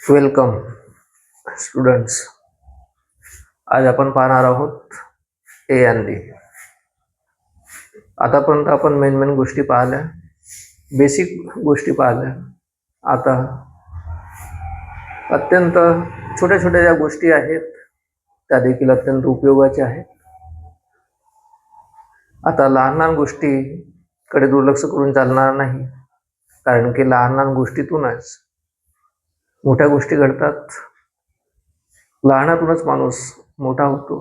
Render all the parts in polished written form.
Welcome students. आज आपण पाहणार आहोत ए एन डी. आतापर्यंत आपण मेन गोष्टी पाहिल्या, बेसिक गोष्टी पाहिल्या. आता अत्यंत छोट्या छोट्या ज्या गोष्टी आहेत त्या देखील अत्यंत उपयोगाच्या आहेत. आता लहान लहान गोष्टीकडे दुर्लक्ष करून चालणार नाही, कारण की लहान लहान गोष्टीतूनच मोठ्या गोष्टी घडतात. लहानातूनच माणूस मोठा होतो.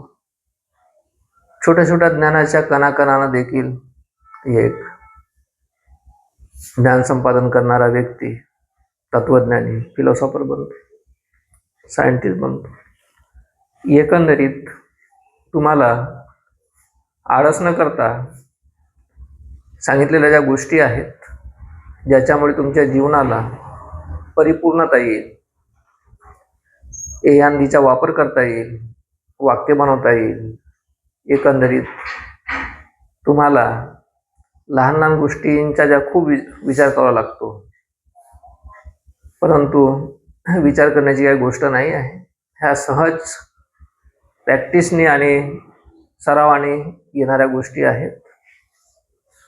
छोट्या छोट्या ज्ञानाच्या कणाकणानं देखील एक ज्ञान संपादन करणारा व्यक्ती तत्वज्ञानी, फिलॉसॉफर बनतो, सायंटिस्ट बनतो. एकंदरीत तुम्हाला आळस न करता सांगितलेल्या ज्या गोष्टी आहेत ज्याच्यामुळे तुमच्या जीवनाला परिपूर्णता येईल, ए एन डीचा वापर करता येईल, वाक्य बनवता येईल. एकंदरीत तुम्हाला लहान लहान गोष्टींचा ज्या खूप विचार करावा लागतो, परंतु विचार करण्याची काही गोष्ट नाही आहे. ह्या सहज प्रॅक्टिसने आणि सरावाने येणाऱ्या गोष्टी आहेत.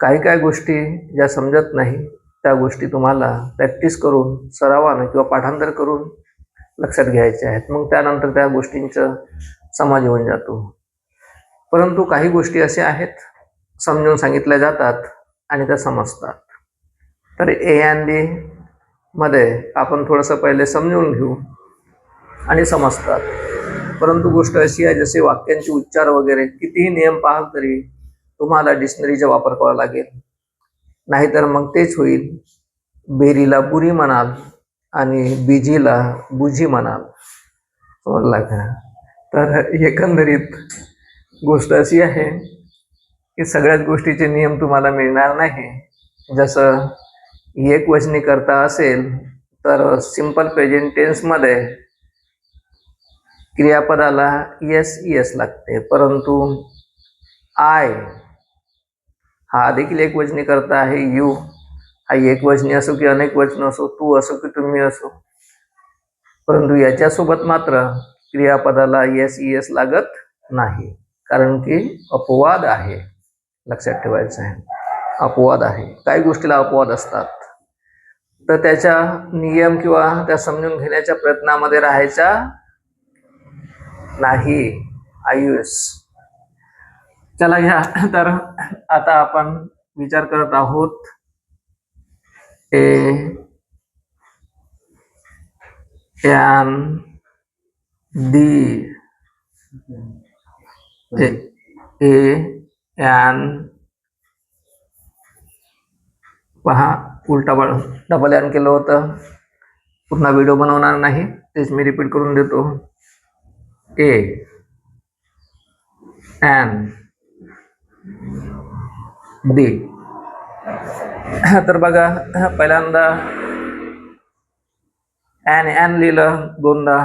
काही गोष्टी ज्या समजत नाही त्या गोष्टी तुम्हाला प्रॅक्टिस करून, सरावानं किंवा पाठांतर करून लक्षात घ्यायचे आहेत. मग त्यानंतर त्या गोष्टींचं समज येऊन जातो. परंतु काही गोष्टी अशा आहेत समजून सांगितल्या जातात आणि त्या समजतात. तर ए एन डी मध्ये आपण थोडंसं पहिले समजून घेऊ आणि समजतात. परंतु गोष्ट अशी आहे, जसे वाक्यांचे उच्चार वगैरे कितीही नियम पाहाल तरी तुम्हाला डिक्शनरीचा वापर करावा लागेल, नाहीतर मग तेच होईल, बेरीला बुरी म्हणाल आणि बीजीला बुजी म्हणाल. समजला का? तर एकंदरीत गोष्ट अशी आहे की सगळ्याच गोष्टीचे नियम तुम्हाला मिळणार नाही. जसं एकवचनी करता असेल तर सिंपल प्रेझेंट टेन्समध्ये क्रियापदाला एस लागते, परंतु आय हा देखील एकवचनी करता आहे. यू हा एकवचनी असो की अनेक वचन असो, तू असो की तुम्ही असो, परंतु याच्यासोबत मात्र क्रियापदाला एस लागत नाही, कारण की अपवाद आहे. लक्षात ठेवायचं आहे, अपवाद आहे. काही गोष्टीला अपवाद असतात, तर त्याच्या नियम किंवा त्या समजून घेण्याच्या प्रयत्नामध्ये राहायचा नाही. आयुष चला घ्या. तर आता आपण विचार करत आहोत A N D. A N पहा, उलटा डबल एन केलं होतं. पुन्हा व्हिडिओ बनवणार नाही, तेच मी रिपीट करून देतो. A N D. तर बघा, पहिल्यांदा एन लिहिलं दोनदा.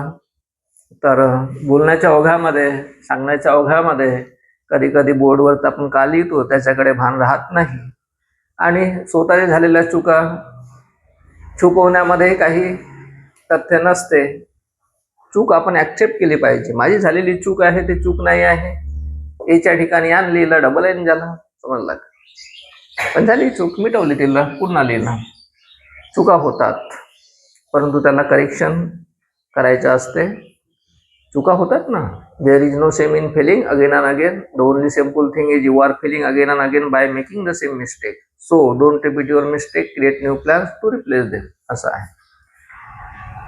तर बोलण्याच्या ओघामध्ये, सांगण्याच्या ओघामध्ये कधी कधी बोर्डवर आपण का लिहितो त्याच्याकडे भान राहत नाही, आणि स्वतःच्या झालेल्या चुका छुपवण्यामध्ये काही तथ्य नसते. चूक आपण ऍक्सेप्ट केली पाहिजे. माझी झालेली चूक आहे, ती चूक नाही आहे. एच्या ठिकाणी एन लिहिलं, डबल एन झाला. समजला का? पण झाली चूक, मिटवली, तिला पुन्हा लिहिलं. चुका होतात, परंतु त्याला करेक्शन करायचं असते. चुका होतात ना. There is no shame in failing again and again. The only simple thing is you are failing again and again by making the same mistake. So don't repeat your mistake, create new plans to replace them, असं आहे.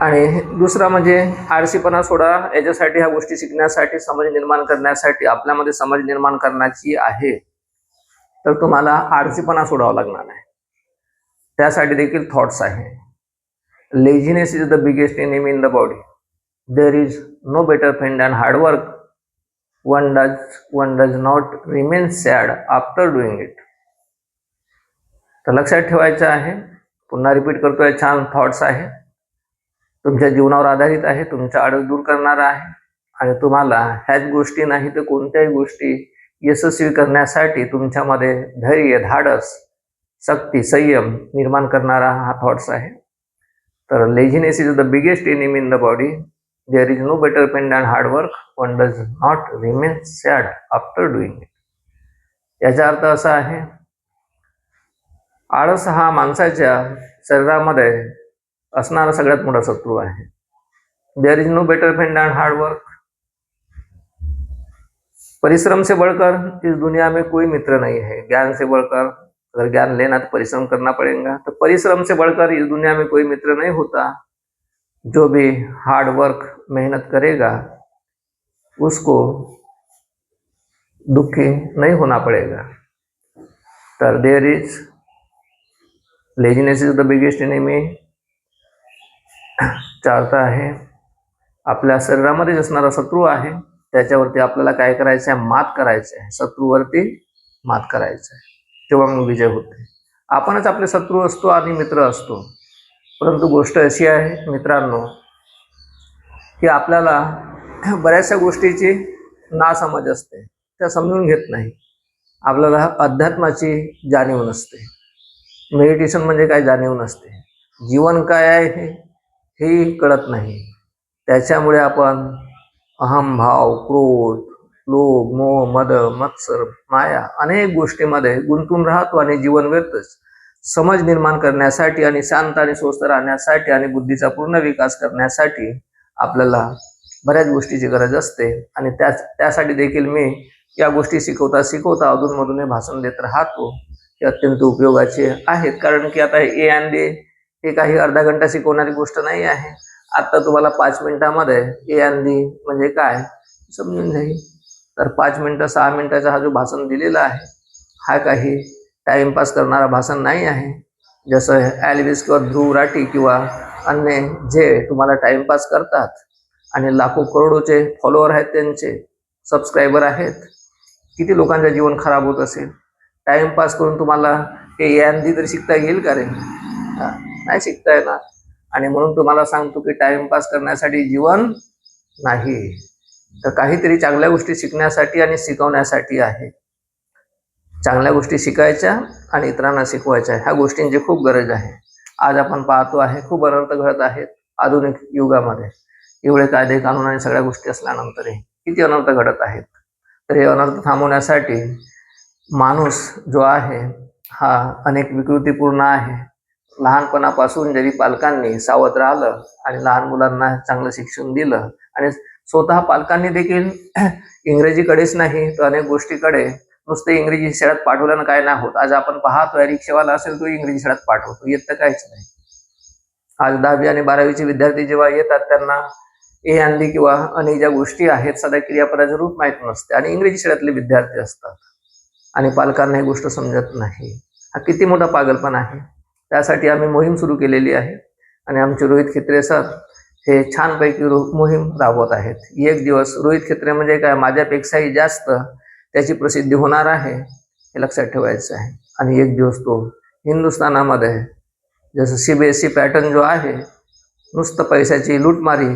आणि दुसरा म्हणजे आळशीपणा सोडा. याच्यासाठी, ह्या गोष्टी शिकण्यासाठी, समज निर्माण करण्यासाठी, आपल्यामध्ये समज निर्माण करण्याची आहे, तर तुम्हाला आळशीपणा सोडावा लागणार आहे. त्यासाठी देखील थॉट्स आहे. Laziness is the biggest enemy in the body. There is no better friend than hard work. One does not remain sad after doing it. तर लक्षात ठेवायचं आहे. पुन्हा रिपीट करतोय. छान थॉट्स आहे, तुमच्या जीवनावर आधारित आहे, तुमच्या आळस दूर करणारा आहे, आणि तुम्हाला ह्याच गोष्टी नाही तर कोणत्याही गोष्टी यशस्वी करण्यासाठी तुमच्यामध्ये धैर्य, धाडस, शक्ती, संयम निर्माण करणारा हा थॉट्स आहे. तर laziness is the biggest enemy in the body. There is no better pain than hard work. One does not remain sad after doing it. याचा अर्थ असा आहे, आळस हा माणसाच्या शरीरामध्ये असणारा सगळ्यात मोठा शत्रू आहे. There is no better friend than hard work. परिश्रम से बढ़कर इस दुनिया में कोई मित्र नहीं है. ज्ञान से बढ़कर, अगर ज्ञान लेना तो परिश्रम करना पड़ेगा. तो परिश्रम से बढ़कर इस दुनिया में कोई मित्र नहीं होता. जो भी हार्ड वर्क मेहनत करेगा उसको दुखी नहीं होना पड़ेगा. तर there is laziness is the biggest enemy चा अर्थ आहे आपल्या शरीरामध्ये असणारा शत्रू आहे, त्याच्यावरती आपल्याला काय करायचं आहे, मात करायचं आहे. शत्रूवरती मात करायचं आहे, तेव्हा मग विजय होते. आपणच आपले शत्रू असतो आणि मित्र असतो. परंतु गोष्ट अशी आहे मित्रांनो, की आपल्याला बऱ्याचशा गोष्टीची नासमज असते, त्या समजून घेत नाही. आपल्याला अध्यात्माची जाणीव नसते. मेडिटेशन म्हणजे काय जाणीव नसते. जीवन काय आहे हेही कळत नाही. त्याच्यामुळे आपण अहंभाव, क्रोध, लोभ, मोह, मद, मत्सर, माया अनेक गोष्टीमध्ये गुंतून राहतो आणि जीवन व्यर्थच. समज निर्माण करण्यासाठी आणि शांत आणि स्वस्थ राहण्यासाठी आणि बुद्धीचा पूर्ण विकास करण्यासाठी आपल्याला बऱ्याच गोष्टीची गरज असते. आणि त्यासाठी देखील मी या गोष्टी शिकवता अधूनमधून हे भाषण देत राहतो. हे अत्यंत उपयोगाचे आहेत, कारण की आता ए अँड डी हे काही अर्धा घंटा शिकवणारी गोष्ट नाही आहे. आता तुम्हाला 5 मिनिटामध्ये ए अँड डी म्हणजे काय समजून जाईल. तर 5 मिनिटं 6 मिनिटाचा हा जो भाषण दिलेला आहे, हा काही टाइमपास करणारा भाषण नाही आहे. जसं ॲल्विस किंवा ध्रुव राठी किंवा अन्य जे तुम्हाला टाइमपास करतात आणि लाखो करोडोचे फॉलोअर आहेत, त्यांचे सबस्क्रायबर आहेत. किती लोकांचं जीवन खराब होत असेल. टाइमपास करून तुम्हाला हे ए अँड डी तरी शिकता येईल का रे? नाही शिकता येणार. आणि म्हणून तुम्हाला सांगतो की टाइमपास करण्यासाठी जीवन नाही, तर काहीतरी चांगल्या गोष्टी शिकण्यासाठी आणि शिकवण्यासाठी आहे. चांगल्या गोष्टी शिकायच्या आणि इतरांना शिकवायच्या, ह्या गोष्टींची खूप गरज आहे. आज आपण पाहतो आहे खूप अनर्थ घडत आहेत आधुनिक युगामध्ये. एवढे कायदे कानून आणि सगळ्या गोष्टी असल्यानंतरही किती अनर्थ घडत आहेत. तर हे अनर्थ थांबवण्यासाठी माणूस जो आहे हा अनेक विकृतीपूर्ण आहे. लहानपणापासून जरी पालकांनी सावध राहिलं आणि लहान मुलांना चांगलं शिक्षण दिलं आणि स्वतः पालकांनी देखील इंग्रजीकडेच नाही तर अनेक गोष्टीकडे नुसते इंग्रजी शाळेत पाठवल्यानं काय नाही होत. आज आपण पाहतोय रिक्षावाला असेल तो इंग्रजी शाळेत पाठवतो, येत तर काहीच नाही. आज 10वी आणि 12वीचे विद्यार्थी जेव्हा येतात त्यांना ए अँड डी किंवा अनेक ज्या गोष्टी आहेत सध्या क्रियापदाचं रूप माहीत नसते आणि इंग्रजी शाळेतले विद्यार्थी असतात आणि पालकांना ही गोष्ट समजत नाही. हा किती मोठा पागलपण आहे. त्यासाठी आम्ही मोहीम सुरू केलेली आहे आणि आमचे रोहित खित्रे सर हे छानपैकी मोहीम राबवत आहेत. एक दिवस रोहित खित्रे म्हणजे काय, माझ्यापेक्षाही जास्त त्याची प्रसिद्धी होणार आहे हे लक्षात ठेवायचं आहे. आणि एक दिवस तो हिंदुस्थानामध्ये जसं CBSE पॅटर्न जो आहे, नुसतं पैशाची लूटमारी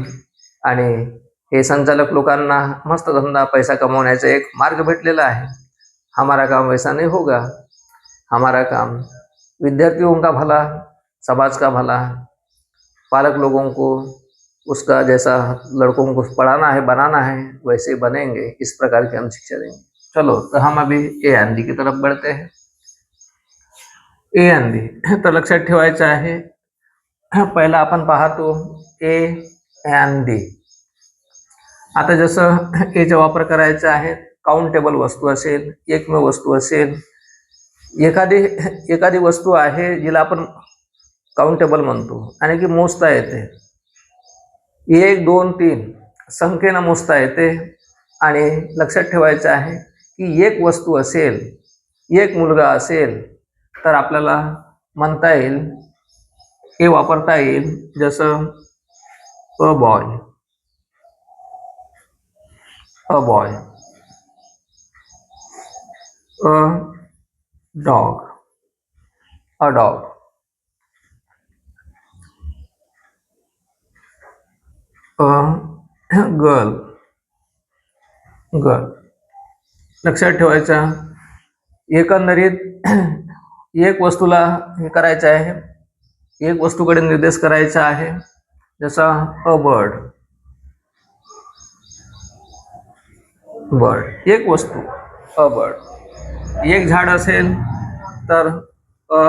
आणि हे संचालक लोकांना मस्त धंदा पैसा कमवण्याचा एक मार्ग भेटलेला आहे. हमारा काम वैसा नहीं होगा. हमारा काम विद्यार्थियों का भला, समाज का भला, पालक लोगों को उसका जैसा लड़कों को पढ़ाना है बनाना है वैसे ही बनेंगे. इस प्रकार की हम शिक्षा देंगे. चलो तो हम अभी ए एंड डी की तरफ बढ़ते हैं. ए एंड डी तर लक्षात ठेवायचं आहे. पहिला आपण पाहतो ए एंड डी. आता जसं एचा वापर करायचा आहे, काउंटेबल वस्तू असेल, एकमेव वस्तू असेल, एखादी वस्तू आहे जिला आपण काउंटेबल म्हणतो आणि की मोजता येते. 1 2 3 संख्येनं मोजता येते. आणि लक्षात ठेवायचं आहे की एक वस्तू असेल, एक मुलगा असेल तर आपल्याला म्हणता येईल, हे वापरता येईल जसं a boy, a boy, a dog, a dog, a girl, girl. लक्षात ठेवायचा. एकंदरीत एक वस्तूला हे करायचं आहे, एक वस्तूकडे निर्देश करायचा आहे, जसा अ बर्ड, बर्ड एक वस्तू, अ बर्ड. एक झाड असेल तर अ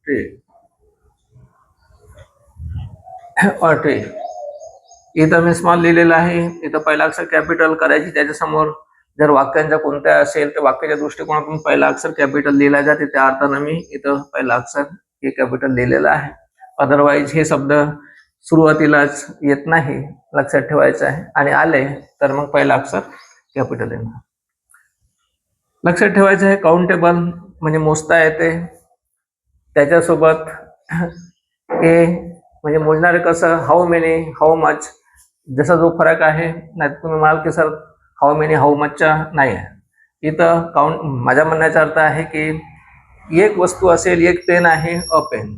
ट्री, अ ट्री. इथं मी स्मॉल लिहिलेलं आहे, इथं पहिला अक्षर कॅपिटल करायची, त्याच्यासमोर जर वाक्यांच्या कोणत्या असेल तर वाक्याच्या दृष्टिकोनातून पहिला अक्षर कॅपिटल लिहिला जाते, त्या अर्थानं मी इथं पहिला अक्षर हे कॅपिटल लिहिलेलं आहे. अदरवाईज हे शब्द सुरुवातीलाच येत नाही, लक्षात ठेवायचं आहे. आणि आले तर मग पहिला अक्षर कॅपिटल येणार. लक्षात ठेवायचं आहे काउंटेबल म्हणजे मोजता येते, त्याच्यासोबत ए म्हणजे मोजणारे कसं, हाऊ मेनी, हाऊ मच, जसा जो फरक आहे. नाही तुम्ही म्हणाल की सर हाऊ मेनी हाऊ मचचा नाही आहे. इथं काउंट, माझ्या म्हणण्याचा अर्थ आहे की एक वस्तू असेल, एक पेन आहे, अ पेन,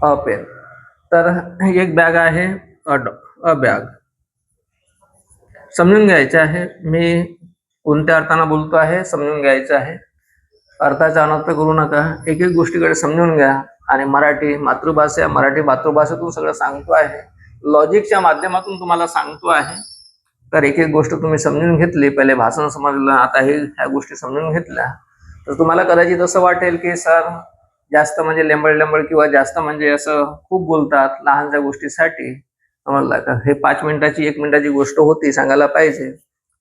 अ पेन. तर एक बॅग आहे, अ बॅग. समजून घ्यायचे आहे मी कोणत्या अर्थानं बोलतो आहे, समजून घ्यायचं आहे. अर्थाचा अनर्थ करू नका, एक एक गोष्टीकडे समजून घ्या. आणि मराठी मातृभाषा, मराठी मातृभाषेतून सगळं सांगतो आहे, लॉजिकच्या माध्यमातून तुम्हाला सांगतो आहे. तर एक एक गोष्ट तुम्ही समजून घेतली, पहिले भाषण समजलं, आता ह्या गोष्टी समजून घेतल्या, तर तुम्हाला कदाचित असं वाटेल की सर जास्त म्हणजे लेंबड किंवा जास्त म्हणजे असं खूप बोलतात लहानशा गोष्टीसाठी. समजला का? हे 5 मिनिटाची 1 मिनिटाची गोष्ट होती, सांगायला पाहिजे,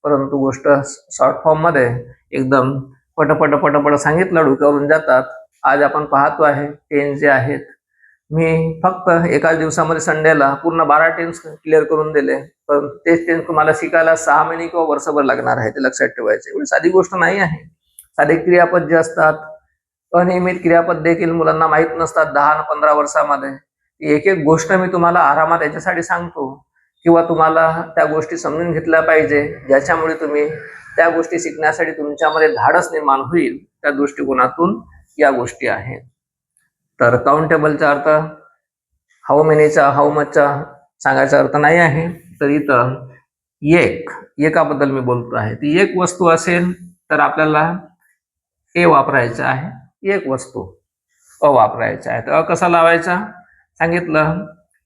परंतु गोष्ट शॉर्ट फॉर्म मध्ये एकदम पटपट पटपट सांगितलं, डोक्यावरून जातात. आज आपण पाहतो आहे टेन्स जे आहेत, मी फक्त एकाच दिवसामध्ये संडेला पूर्ण 12 टेन्स क्लिअर करून दिले, पण तेच टेन्स तुम्हाला शिकायला 6 महिने किंवा वर्षभर लागणार आहे, ते लक्षात ठेवायचे. एवढी साधी गोष्ट नाही आहे. साधे क्रियापद जे असतात, अनियमित क्रियापद देखील मुलांना माहीत नसतात 10 आणि 15 वर्षामध्ये. एक एक गोष्ट मी तुम्हाला आरामात याच्यासाठी सांगतो किंवा तुम्हाला त्या गोष्टी समजून घेतल्या पाहिजे, ज्याच्यामुळे तुम्ही त्या गोष्टी शिकण्यासाठी तुमच्यामध्ये धाडस निर्माण होईल. त्या दृष्टिकोनातून या गोष्टी आहेत. तर काउंटेबलचा अर्थ हाऊ मेनीचा, हाऊ मचचा सांगायचा अर्थ नाही आहे. तर इथं एकाबद्दल मी बोलतो आहे. ती एक वस्तू असेल तर आपल्याला ए वापरायचं आहे, एक वस्तू. अ वापरायचा आहे, तर अ कसा लावायचा सांगितलं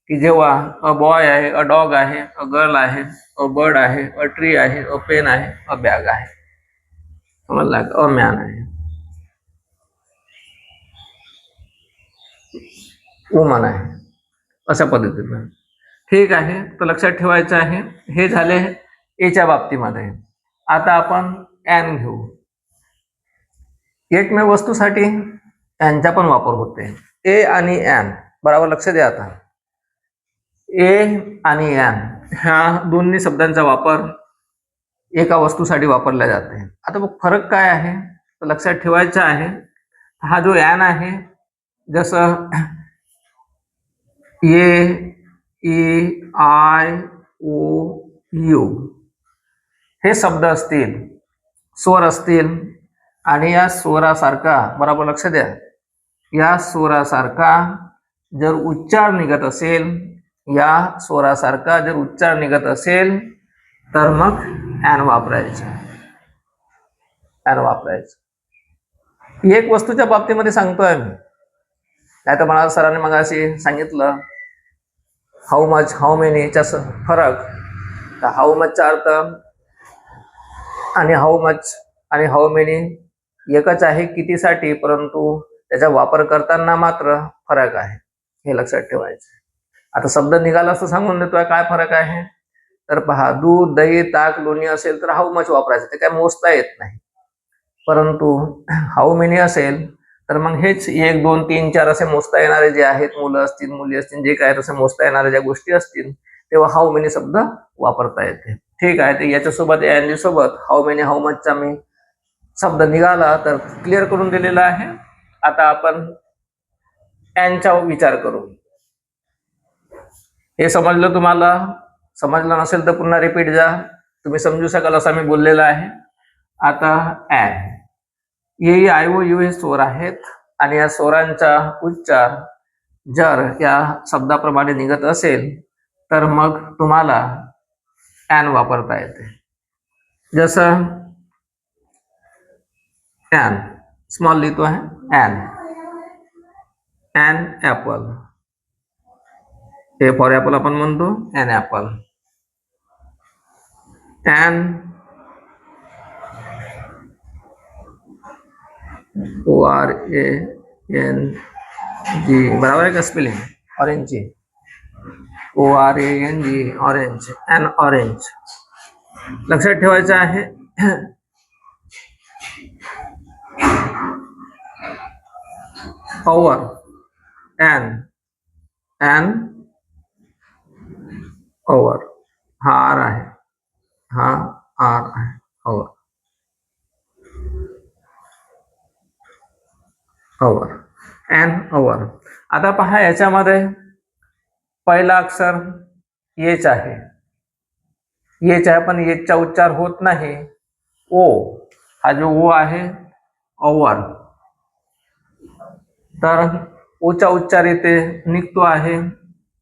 की जेव्हा अ बॉय आहे, अ डॉग आहे, अ गर्ल आहे, अ बर्ड आहे, अ ट्री आहे, अ पेन आहे, अ बॅग आहे. समजला? अ मॅन आहे, वुमन आहे, अशा पद्धतीनं. ठीक आहे, तर लक्षात ठेवायचं आहे. हे झाले एच्या बाबतीमध्ये. आता आपण एन घेऊ. एकमेव वस्तूसाठी एनचा पण वापर होते. ए आणि एन बरोबर लक्ष द्या. आता ए आणि एन ह्या दोन्ही शब्दांचा वापर एका वस्तूसाठी वापरला जाते. आता मग फरक काय आहे तर लक्षात ठेवायचा आहे. हा जो एन आहे, जसं ए, ई, आय, ओ, यू हे शब्द असतील, स्वर असतील, आणि या स्वरासारखा बरोबर लक्ष द्या, या स्वरासारखा जर उच्चार निघत असेल, या स्वरासारखा जर उच्चार निघत असेल तर मग एन वापरायचं, एन वापरायचं. एक वस्तूच्या बाबतीमध्ये सांगतोय मी. नाही तर मला सरांनी मग अशी सांगितलं हाऊ मच, हाऊ मेनीचा फरक. तर हाऊ मचचा अर्थ आणि हाऊ मच आणि हाऊ मेनी एकच आहे कितीसाठी, परंतु त्याचा वापर करताना मात्र फरक आहे, हे लक्षात ठेवायचं. आता शब्द निघाला असं सांगून देतोय काय फरक आहे. तर पहा, दूध, दही, ताक, लोणी असेल तर हाऊ मच वापरायचं, ते काय मोजता येत नाही. परंतु हाऊ मेनी असेल तर मग हेच 1, 2, 3, 4 असे मोजता येणारे जे आहेत, मुलं असतील, मुली असतील, जे काय तसे मोजता येणाऱ्या ज्या गोष्टी असतील, तेव्हा हाऊ मेनी शब्द वापरता येते. ठीक आहे, तर याच्यासोबत एन सोबत हाऊ मेनी, हाऊ मचचा मी शब्द निघाला तर क्लिअर करून दिलेला आहे. आता आपण एनचा विचार करू. हे समजलं तुम्हाला? समजलं नसेल तर पुन्हा रिपीट जा, तुम्ही समजू शकाल असा मी बोललेला आहे. आता N, A, I, O, U हे स्वर आहेत, आणि या स्वरांचा उच्चार जर या शब्दाप्रमाणे निघत असेल तर मग तुम्हाला एन वापरता येते. जसं एन स्मॉल लिहितो आहे an apple. A for apple आपण म्हणतो ॲन ॲपल. ॲन ORANG बराबर आहे का spelling? Orange. ORANG orange. An orange. लक्षात ठेवायचं आहे ओवर ॲन ओवर. हा आर आहे, हा आर आहे. Over over an over. आता पहा याच्यामध्ये पहिला अक्षर एच आहे. एच आहे पण एचचा उच्चार होत नाही. ओ हा जो ओ आहे ओवर, तर ओचा उच्चार इथे निघतो आहे.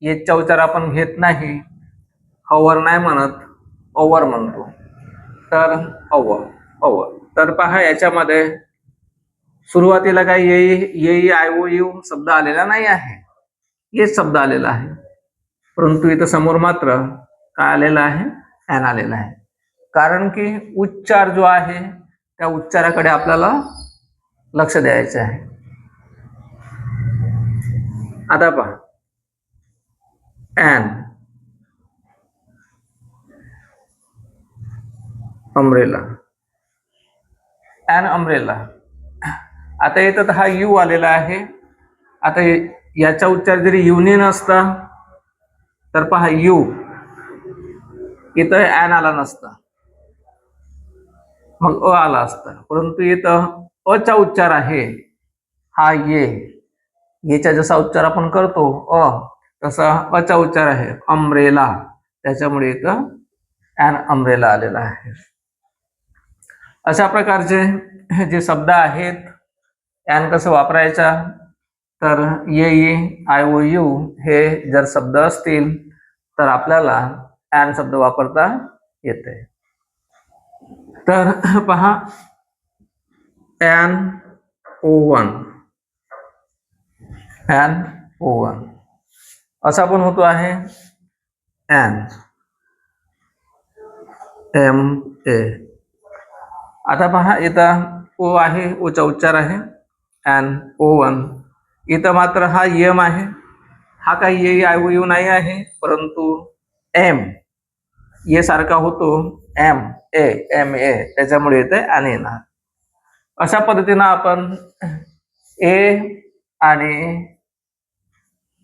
एचचा उच्चार आपण घेत नाही. ओवर नाही म्हणत, ओवर म्हणतो. तर ओवर ओवर. तर पहा याच्यामध्ये सुरुवातीला काही येई आय ओ यू शब्द आलेला नाही आहे. येच शब्द आलेला आहे. परंतु इथं समोर मात्र काय आलेला आहे? ॲन आलेला आहे. कारण की उच्चार जो आहे त्या उच्चाराकडे आपल्याला लक्ष द्यायचे आहे. आता पहा ॲन अम्ब्रेला. And umbrella. आता इथं हा यू आलेला आहे. आता याचा उच्चार जरी युने नसता तर पहा यू इथं ॲन आला नसता, मग अ आला असता. परंतु इथं अचा उच्चार आहे हा येचा जसा उच्चार आपण करतो अ तसा अचा उच्चार आहे अम्ब्रेला. त्याच्यामुळे इथं ॲन अम्ब्रेला आलेला आहे. अशा प्रकारचे जे शब्द आहेत ॲन कसं वापरायचा, तर ये आय ओ यू हे जर शब्द असतील तर आपल्याला ॲन शब्द वापरता येते. तर पहा ॲन O1 ॲन O1 असा पण होतो आहे ॲन MA. आता पहा इथं ओ आहे, ओचा उच्चार आहे ॲन O1. इथं मात्र हा यम आहे. हा काही ये आय ओ यू नाही आहे, परंतु एम ये सारखा होतो MA. त्याच्यामुळे इथे ॲन येणार. अशा पद्धतीनं आपण ए आणि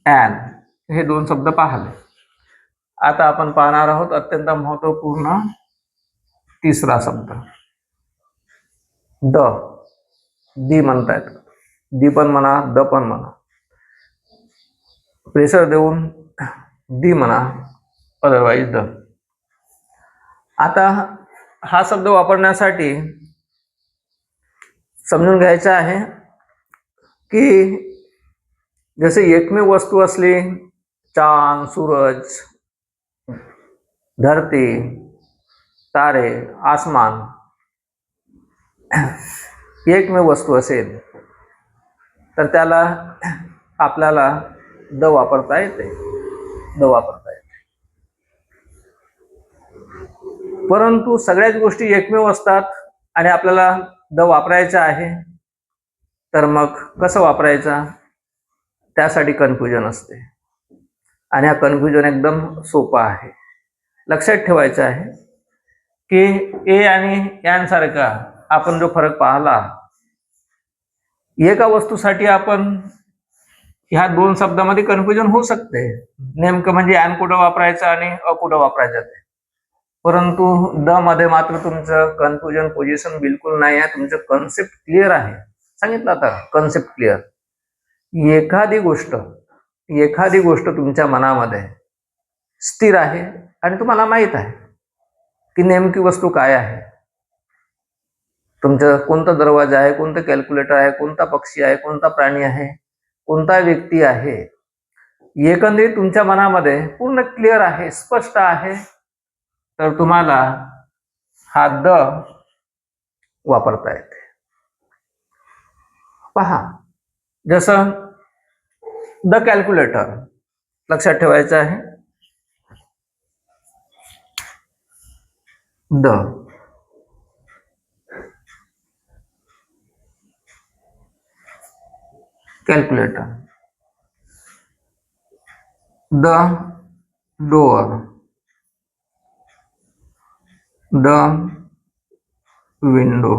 ॲन हे दोन शब्द पाहिले. आता आपण पाहणार आहोत अत्यंत महत्वपूर्ण तिसरा शब्द दी म्हणतायत. दी पण म्हणा, द पण म्हणा. प्रेशर देऊन दी म्हणा, अदरवाईज द. आता हा शब्द वापरण्यासाठी समजून घ्यायचं आहे की जसे एकमेव वस्तू असली, चांद, सूरज, धरती, तारे, आसमान, एकमेव वस्तू असेल तर त्याला आपल्याला द वापरता येते. परंतु सगळ्याच गोष्टी एकमेव असतात आणि आपल्याला द वापरायचा आहे, तर मग कसं वापरायचा त्यासाठी कन्फ्युजन असते. आणि हा कन्फ्युजन एकदम सोपा आहे. लक्षात ठेवायचं आहे की ए आणि ॲन सारखा आपण जो फरक पाहला, एका वस्तूसाठी आपण ह्या दोन शब्दामध्ये कन्फ्युजन होऊ शकते. नेमकं म्हणजे ॲन कुठं वापरायचं आणि अ कुठं वापरायचं ते. परंतु द मध्ये मात्र तुमचं कन्फ्युजन पोझिशन बिलकुल नाही आहे. तुमचं कन्सेप्ट क्लिअर आहे. सांगितलं आता कन्सेप्ट क्लिअर. एखादी गोष्ट तुमच्या मनामध्ये स्थिर आहे आणि तुम्हाला माहित आहे की नेमकी वस्तू काय आहे. तुमचं कोणता दरवाजा आहे, कोणतं कॅल्क्युलेटर आहे, कोणता पक्षी आहे, कोणता प्राणी आहे, कोणता व्यक्ती आहे, एकंदरीत तुमच्या मनामध्ये पूर्ण क्लिअर आहे, स्पष्ट आहे, तर तुम्हाला हा द वापरता येते. पहा, जसं द कॅल्क्युलेटर लक्षात ठेवायचं आहे. The calculator, the door, the window,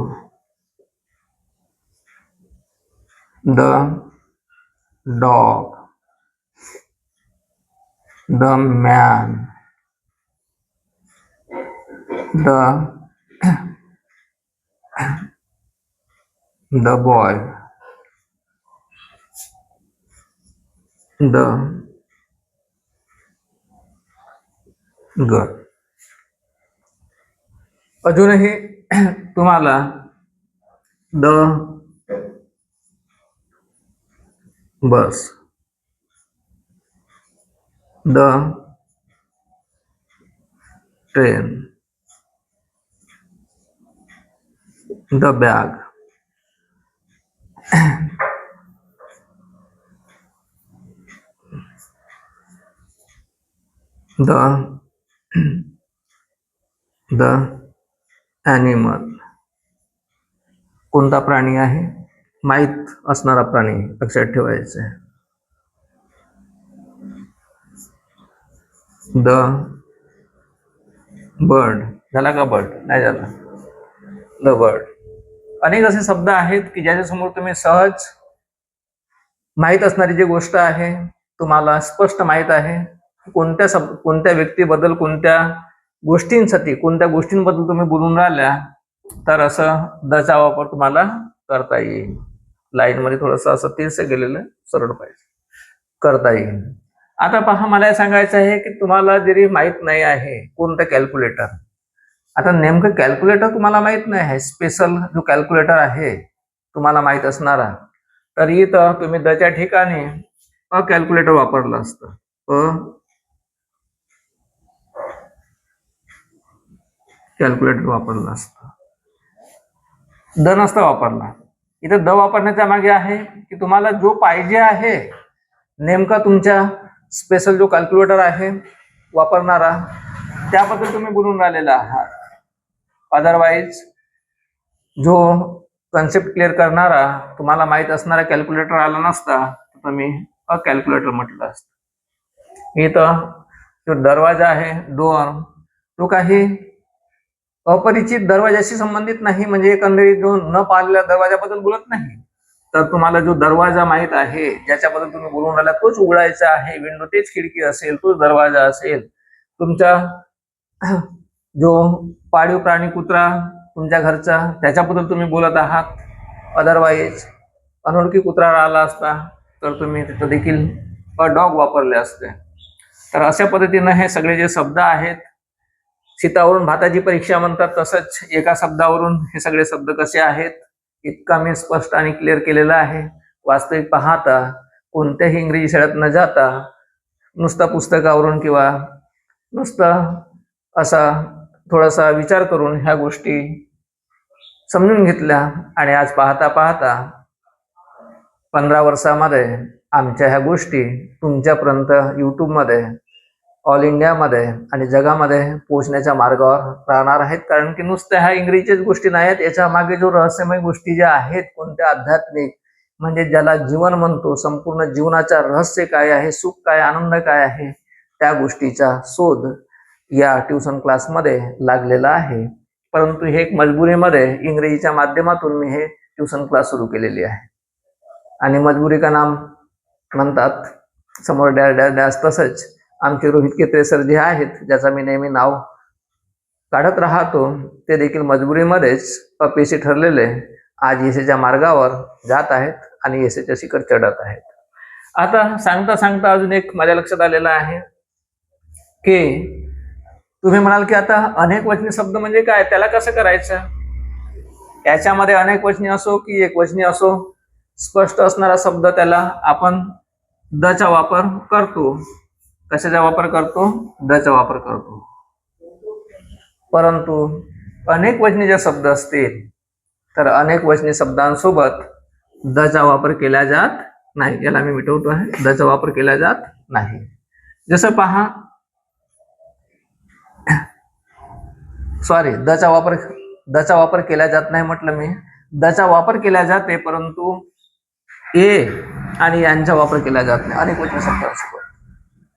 the dog, the man, the boy, the girl. अजूनही तुम्हाला the bus, the train, the bag, the animal. कोणता प्राणी आहे? माहीत असणारा प्राणी लक्षात ठेवायचा आहे. The bird. झाला का बर्ड? नाही झाला. The bird. अनेक असे शब्द आहेत की ज्याच्यासमोर तुम्ही सहज माहीत असणारी जी गोष्ट आहे, तुम्हाला स्पष्ट माहीत आहे, कोणत्या व्यक्तीबद्दल, कोणत्या गोष्टींसाठी, कोणत्या गोष्टींबद्दल तुम्ही बोलून राहिल्या, तर असं दचा वापर तुम्हाला करता येईल. लाईनमध्ये थोडंसं असं तीरसं गेलेलं सरळ पाहिजे, करता येईल. आता पहा, मला हे सांगायचं आहे की तुम्हाला जरी माहीत नाही आहे कोणतं कॅल्क्युलेटर, आता नेमकं कॅल्क्युलेटर तुम्हाला माहीत नाही आहे, स्पेशल जो कॅल्क्युलेटर आहे तुम्हाला माहीत असणारा, तर इथं तुम्ही दच्या ठिकाणी अ कॅल्क्युलेटर वापरलं असतं. कॅल्क्युलेटर वापरलं असतं, द नसता वापरला. इथं द वापरण्याच्या मागे आहे की तुम्हाला जो पाहिजे आहे नेमका तुमच्या स्पेशल जो कॅल्क्युलेटर आहे वापरणारा, त्याबद्दल तुम्ही बोलून राहिलेला आहात. अदरवाईज जो कन्सेप्ट क्लिअर करणारा, तुम्हाला माहीत असणारा कॅल्क्युलेटर आला नसता तर तुम्ही अ कॅल्क्युलेटर म्हटलं असतं. इथं जो दरवाजा आहे, डोअर, तो काही अपरिचित दरवाजाशी संबंधित नाही, म्हणजे एकंदरीत जो न पाहिलेल्या दरवाजाबद्दल बोलत नाही, तर तुम्हाला जो दरवाजा माहीत आहे, ज्याच्याबद्दल तुम्ही बोलून राहिला, तोच उघडायचा आहे. विंडो तेच खिडकी असेल, तोच दरवाजा असेल. तुमचा जो पाळीव प्राणी कुत्रा तुमच्या घरचा, त्याच्याबद्दल तुम्ही बोलत आहात. अदरवाईज अनोळखी कुत्रा राहिला असता तर तुम्ही तिथं देखील अ डॉग वापरले असते. तर अशा पद्धतीनं हे सगळे जे शब्द आहेत, शीतावरून भाताची परीक्षा म्हणतात, तसंच एका शब्दावरून हे सगळे शब्द कसे आहेत इतका मी स्पष्ट आणि क्लिअर केलेलं आहे. वास्तविक पाहता कोणत्याही इंग्रजी शाळेत न जाता नुसतं पुस्तकावरून किंवा नुसतं असा थोडासा विचार करून ह्या गोष्टी समजून घेतल्या, आणि आज पाहता पाहता 15 वर्षामध्ये आमच्या ह्या गोष्टी तुमच्यापर्यंत यूट्यूबमध्ये, ऑल इंडियामध्ये आणि जगामध्ये पोहोचण्याच्या मार्गावर राहणार आहेत. कारण की नुसत्या ह्या इंग्रजीच्याच गोष्टी नाही आहेत, याच्या मागे जो रहस्यमय गोष्टी ज्या आहेत, कोणत्या आध्यात्मिक, म्हणजे ज्याला जीवन म्हणतो, संपूर्ण जीवनाचा रहस्य काय आहे, सुख काय, आनंद काय आहे, त्या गोष्टीचा शोध या ट्युशन क्लासमध्ये लागलेला आहे. परंतु हे एक मजबुरीमध्ये इंग्रजीच्या माध्यमातून मी हे ट्युशन क्लास सुरू केलेली आहे. आणि मजबुरी का नाम म्हणतात, समोर डॅश डॅश डॅश. तसंच आमचे रोहित केत्रे सर जे आहेत, ज्याचा मी नेहमी नाव काढत राहतो, ते देखील मजबुरीमध्येच अपयशी ठरलेले आज यशाच्या मार्गावर जात आहेत आणि यशाच्या शिखर चढत आहेत. आता सांगता सांगता अजून एक माझ्या लक्षात आलेलं आहे की तुम्ही म्हणाल की आता अनेक वचनी शब्द म्हणजे काय, त्याला कसं करायचं? याच्यामध्ये अनेक वचनी असो की एक वचनी असो, स्पष्ट असणारा शब्द त्याला आपण दचा वापर करतो. कशाचा वापर करतो? दचा वापर करतो. परंतु अनेक वचनी जे शब्द असतील तर अनेक वचनी शब्दांसोबत दचा वापर केला जात नाही. याला मी मिटवतो आहे. दचा वापर केला जात नाही. जसं पहा, सॉरी, दचा वापर केला जात नाही म्हटलं मी. दचा वापर केला जाते, परंतु ए आणि यांचा वापर केला जात नाही अनेक वचन शब्दांसोबत.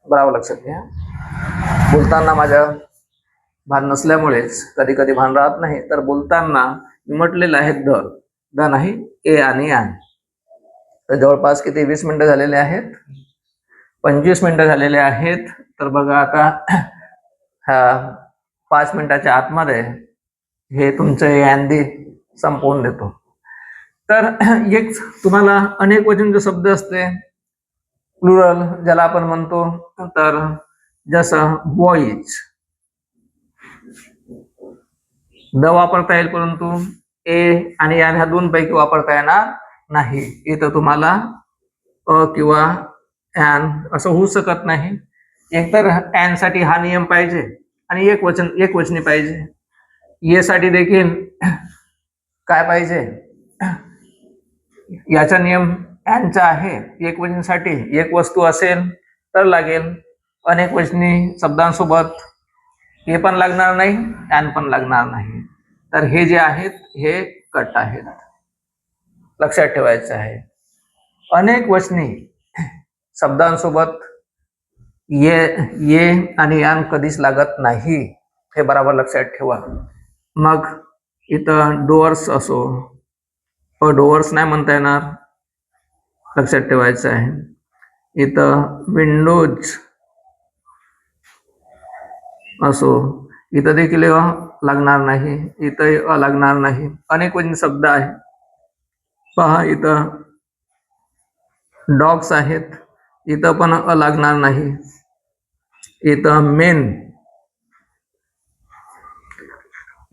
बरोबर लक्षात घ्या. बोलताना माझ्या भान नसल्यामुळेच कधी कधी भान राहत नाही, तर बोलताना मी म्हटलेलं आहे द नाही, ए आणि यान. तर जवळपास किती 20 मिनिटं झालेले आहेत, 25 मिनिटं झालेले आहेत. तर बघा आता ह्या 5 मिनिटाच्या आतमध्ये हे तुमचं यांदी संपवून देतो. तर एक तुम्हाला अनेक वचनचे शब्द असते, प्लुरल ज्याला आपण म्हणतो. तर जसं बॉईज, द वापरता येईल, परंतु ए आणि यान ह्या दोन पैकी वापरता येणार नाही. इथं तुम्हाला अ किंवा ॲन असं होऊ शकत नाही. एकतर ॲन साठी हा नियम पाहिजे आणि एक वचनी पाहिजे. ये साठी देखील काय पाहिजे, याचा नियम ॲनचा आहे. एक वचनीसाठी एक वस्तू असेल तर लागेल. अनेक वचनी शब्दांसोबत हे पण लागणार नाही, ॲन पण लागणार नाही. तर हे जे आहेत हे कट आहेत, लक्षात ठेवायचं आहे. अनेक वचनी शब्दांसोबत ये आणि यान कधीच लागत नाही, हे बरोबर लक्षात ठेवा. मग इथं डोअर्स असो, डोअर्स नाही म्हणता येणार, लक्षात ठेवायचं आहे. इथं विंडोज असो, इथं देखील लागणार नाही, इथं लागणार नाही. अनेक वचनी शब्द आहे. पहा, इथं डॉग्स आहेत, इथं पण लागणार नाही. इथं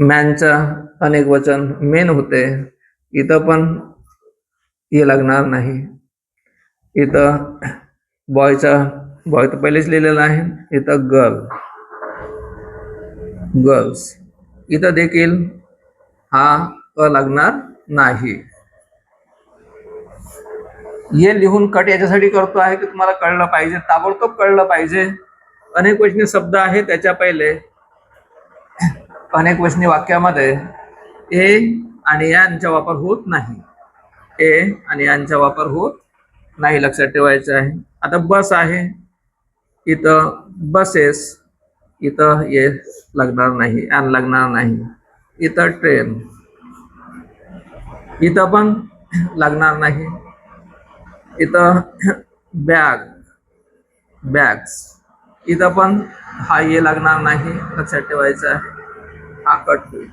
मॅनचं अनेक वचन मेन होते, इथं पण हे लागणार नाही. इथं बॉय तर पहिलेच लिहिलेलं आहे. इथं गर्ल्स, इथं देखील हा लागणार नाही. हे लिहून कट याच्यासाठी करतो आहे की तुम्हाला कळलं पाहिजे, ताबडतोब कळलं पाहिजे. अनेक वचनी शब्द आहे, त्याच्या पहिले अनेक वचनी वाक्यामध्ये ए आणि यांचा वापर होत नाही. ए आणि यांचा वापर होत नाही, लक्षात ठेवायचं आहे. आता बस आहे, इथं बसेस, इथं ये लागणार नाही, यान लागणार नाही. इथं ट्रेन, इथं पण लागणार नाही. इथं बॅग्स, इथं पण हा ये लागणार नाही, लक्षात ठेवायचं आहे. हा कट होईल.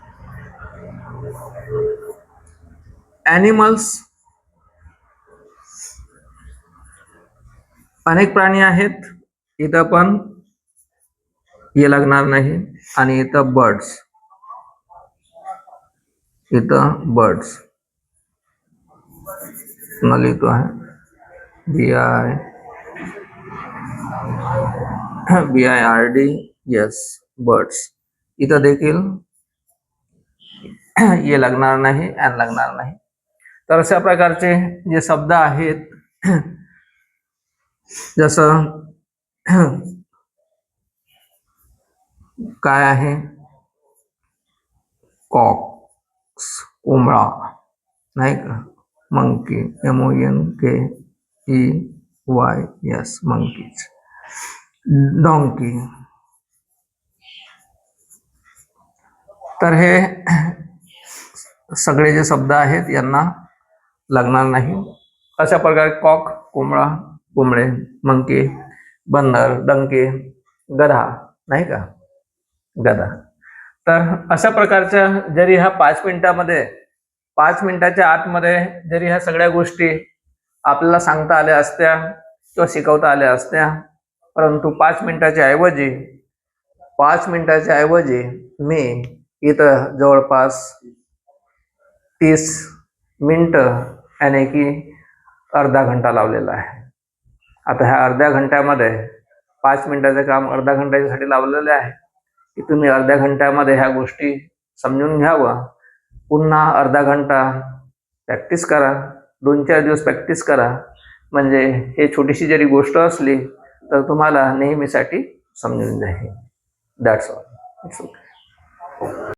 ॲनिमल्स, अनेक प्राणी आहेत, इथं पण हे लागणार नाही. आणि इथं बर्ड्स, लिहितो आहे BIRD, यस, बर्ड्स. इथं देखील ये लागणार नाही, ॲन लागणार नाही. तर अशा प्रकारचे जे शब्द आहेत, जसं काय आहे, कॉक्स, कोंबडा नाही का, monkey, MONKEY, yes, monkeys. Donkey. तर हे सगळे जे शब्द आहेत यांना लागणार नाही. अशा प्रकारे कॉक, कोंबडा, कोंबडे, मंकी, बंदर, डंकी, गधा नाही का, गधा. तर अशा प्रकारच्या जरी ह्या 5 मिनिटाच्या आतमध्ये जरी ह्या सगळ्या गोष्टी आपल्याला सांगता आल्या असत्या किंवा शिकवता आल्या असत्या, परंतु 5 मिनिटाच्या ऐवजी मी इथं जवळपास 30 मिनिटं याने की अर्धा घंटा लावलेला आहे. आता ह्या अर्ध्या घंट्यामध्ये 5 मिनिटाचं काम अर्धा घंट्यासाठी लावलेलं आहे की तुम्ही अर्ध्या घंट्यामध्ये ह्या गोष्टी समजून घ्यावं. पुन्हा अर्धा घंटा प्रॅक्टिस करा, 2-4 दिवस प्रॅक्टिस करा, म्हणजे हे छोटीशी जरी गोष्ट असली तर तुम्हाला नेहमीसाठी समजून जाईल. That's all. It's okay.